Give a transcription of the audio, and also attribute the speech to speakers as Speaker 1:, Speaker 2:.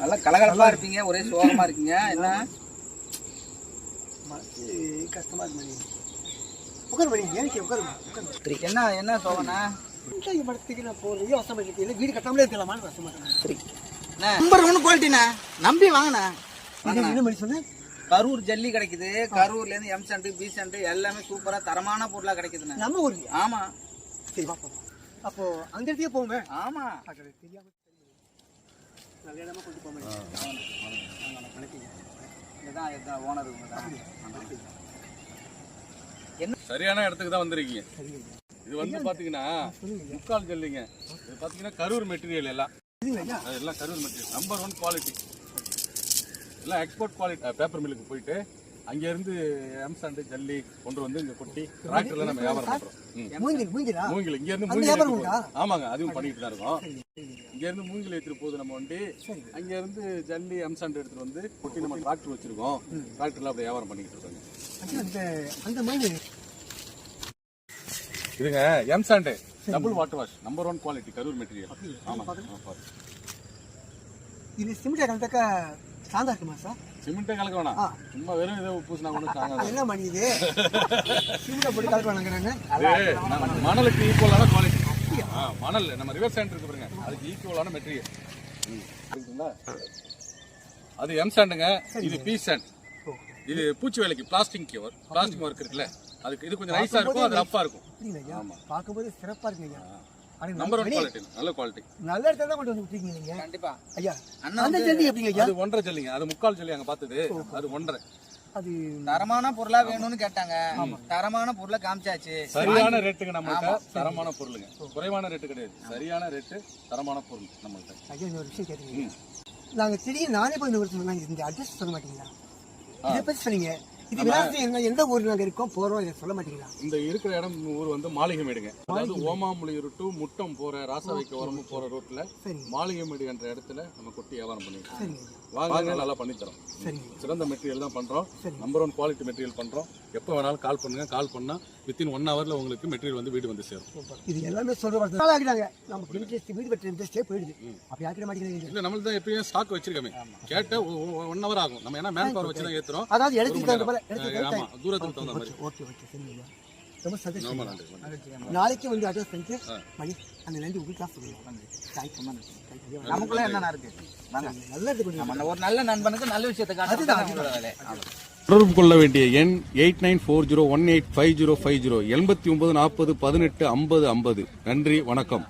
Speaker 1: நல்லா கலகலப்பா இருப்பீங்க, ஒரே சோகமா இருக்கீங்க. என்ன
Speaker 2: கஷ்டமா இருக்கு. உட்காரு மணி, ஏன் உட்காரு.
Speaker 1: என்ன என்ன சோகனா?
Speaker 2: படத்துக்கு நான் போறேன், கஷ்டமா இருக்கு. வீடு கட்டாமலே இருக்கலாமான்னு கஷ்டமா இருக்கு.
Speaker 1: நம்பர் 1 குவாலிட்டிண்ணா, நம்பி வாங்கண்ணா.
Speaker 2: என்ன மணி சொன்னேன்?
Speaker 1: கரூர் ஜல்லி கிடைக்குது. கரூர்ல இருந்து எம் சென்ட் பி சென்ட் எல்லாமே சூப்பரா தரமான பொருளா கிடைக்குதுண்ணா.
Speaker 2: நம்ம ஊர்ல?
Speaker 1: ஆமா.
Speaker 2: சரி வா போலாம். அப்போ அந்த இடத்துக்கே போவோமே.
Speaker 1: ஆமா.
Speaker 2: தெரியாம நல்ல இடமா கொண்டு போக முடியும்.
Speaker 1: இதுதான் ஓனர்.
Speaker 3: சரியான இடத்துக்கு தான் வந்திருக்கீங்க. இது வந்து பாத்தீங்கன்னா முக்கால் ஜல்லிங்க. இது பாத்தீங்கன்னா கரூர் மெட்டீரியல் எல்லாம் கரூர் மெட்டீரியல் நம்பர் 1 குவாலிட்டி. எல்லாம் எக்ஸ்போர்ட் குவாலிட்டி. பேப்பர் மில்லுக்கு போயிட்டு அங்க இருந்து எம்சாண்ட் ஜல்லி கொண்டு வந்து இங்க கொட்டி டிராக்டர்ல நம்ம வியாபாரம் பண்றோம். மூங்கில் இங்க இருந்து மூங்கில், ஆமாங்க, அதுவும் பண்ணிட்டு தான் இருக்கோம். இங்க இருந்து மூங்கில் ஏற்றிட்டு போகுது நம்ம வண்டி. அங்க இருந்து ஜல்லி எம்சாண்ட் எடுத்துட்டு வந்து கொட்டி நம்ம டிராக்டர் வச்சிருக்கோம். டிராக்டர்ல அப்படி வியாபாரம் பண்ணிட்டு இருக்காங்க. இதுங்க M sand double water wash number 1 quality Karur material. ஆமா.
Speaker 2: இது சிமெண்ட் கலந்தாக்கா சாந்தா இருக்குமா சார்?
Speaker 3: சிமெண்ட்டே கலக்க வேணாம், சும்மா வெறும் இதை பூசினா கூட சாங்க.
Speaker 2: என்ன மணி இது? சிமெண்ட் போட்டு கலக்க வேணாங்கிறாங்க.
Speaker 3: மணலுக்கு ஈக்குவலான குவாலிட்டி. மணல் நம்ம ரிவர் சாண்ட் இருக்கு பாருங்க, அதுக்கு ஈக்குவலான மெட்டீரியல். அது எம் சாண்டுங்க, இது பி சாண்ட். இது பூச்சி வேலைக்கு பிளாஸ்டிக் ஒர்க் இருக்குல்ல, அதுக்கு இது கொஞ்சம் நைஸா இருக்கும், அது ரஃப்பா இருக்கும்.
Speaker 2: ஆமா, பாக்கும்போது சிறப்பா இருக்குங்க.
Speaker 3: நம்பர் 1 குவாலிட்டி, நல்ல குவாலிட்டி.
Speaker 2: நல்ல இடத்துல தான் கொண்டு வந்து விட்டீங்க நீங்க.
Speaker 1: கண்டிப்பா
Speaker 2: ஐயா. அந்த ஜல்லி எப்படிங்க ஐயா?
Speaker 3: அது 1.5 ஜல்லிங்க, அது முக்கால் ஜல்லி அங்க பார்த்தது, அது 1.5.
Speaker 2: அது
Speaker 1: தரமான பொருளா வேணும்னு கேட்டாங்க, தரமான பொருளை காமிச்சாச்சு.
Speaker 3: சரியான ரேட்டுக்கு நம்மள்ட்ட தரமான பொருளுங்க, குறைவான ரேட்டு கிடையாது. சரியான ரேட்டு, தரமான பொருள் நம்மள்ட்ட.
Speaker 2: ஐயா ஒரு விஷயம் கேட்டீங்க, நாங்க திடீர்னு நானே போய் இந்த அட்ரஸ் சொல்ல மாட்டீங்களா? இதை பத்தி சொன்னீங்க. இது விலாசம் எந்த ஊர்ல நாங்க இருக்கோம் போறோம், இதை சொல்ல மாட்டீங்களா? இந்த
Speaker 3: இருக்கிற இடம் ஊர் வந்து மாளிகைமேடுங்க. அதாவது ஓமாமுளியூர் டு முட்டம் போற ராசாவைக்கு உரம்பு போற ரோட்ல மாளிகைமேடு என்ற இடத்துல நம்ம கொட்டி வியாபாரம் பண்ணிருக்கோம். வாங்க, நல்லா பண்ணி தரோம். சிறந்த மெட்டீரியல் தான் பண்றோம். நம்பர் 1 குவாலிட்டி மெட்டீரியல் பண்றோம். எப்போ வேணாலும் கால் பண்ணுங்க. கால் பண்ணா வித்தின் 1 ஹவர்ல உங்களுக்கு மெட்டீரியல் வந்து வீடு வந்து சேரும். இது எல்லாமே சொல்றாங்க. நம்ம வீடு வெட்ட இன்ட்ரெஸ்டே போயிடுது. அப்ப யாக்கிட மாட்டேங்கிறீங்க. இல்ல, நம்மள தான் எப்பயும் ஸ்டாக் வச்சிருக்கோமே. கேட்ட 1 ஹவர் ஆகும். நம்ம ஏன்னா மேன் பவர் வச்சு தான் ஏத்துறோம். அதாவது இடத்துக்கு தகுந்த மாதிரி. ஆமா, தூரத்துக்கு தகுந்த மாதிரி. ஓகே சரிங்க. ரொம்ப சந்தோஷம். நாளைக்கு வந்து அட்ரஸ் பண்ணிட்டு மணி அந்த நன்றி உங்களுக்கு தான் சொல்லுவோம்.
Speaker 1: நமக்குள்ள என்ன இருக்கு? நல்லது, ஒரு நல்ல நண்பனுக்கு நல்ல விஷயத்தை காட்டுறது.
Speaker 3: தொடர்பு கொள்ள வேண்டிய எண் 8940185050 8940185050. நன்றி, வணக்கம்.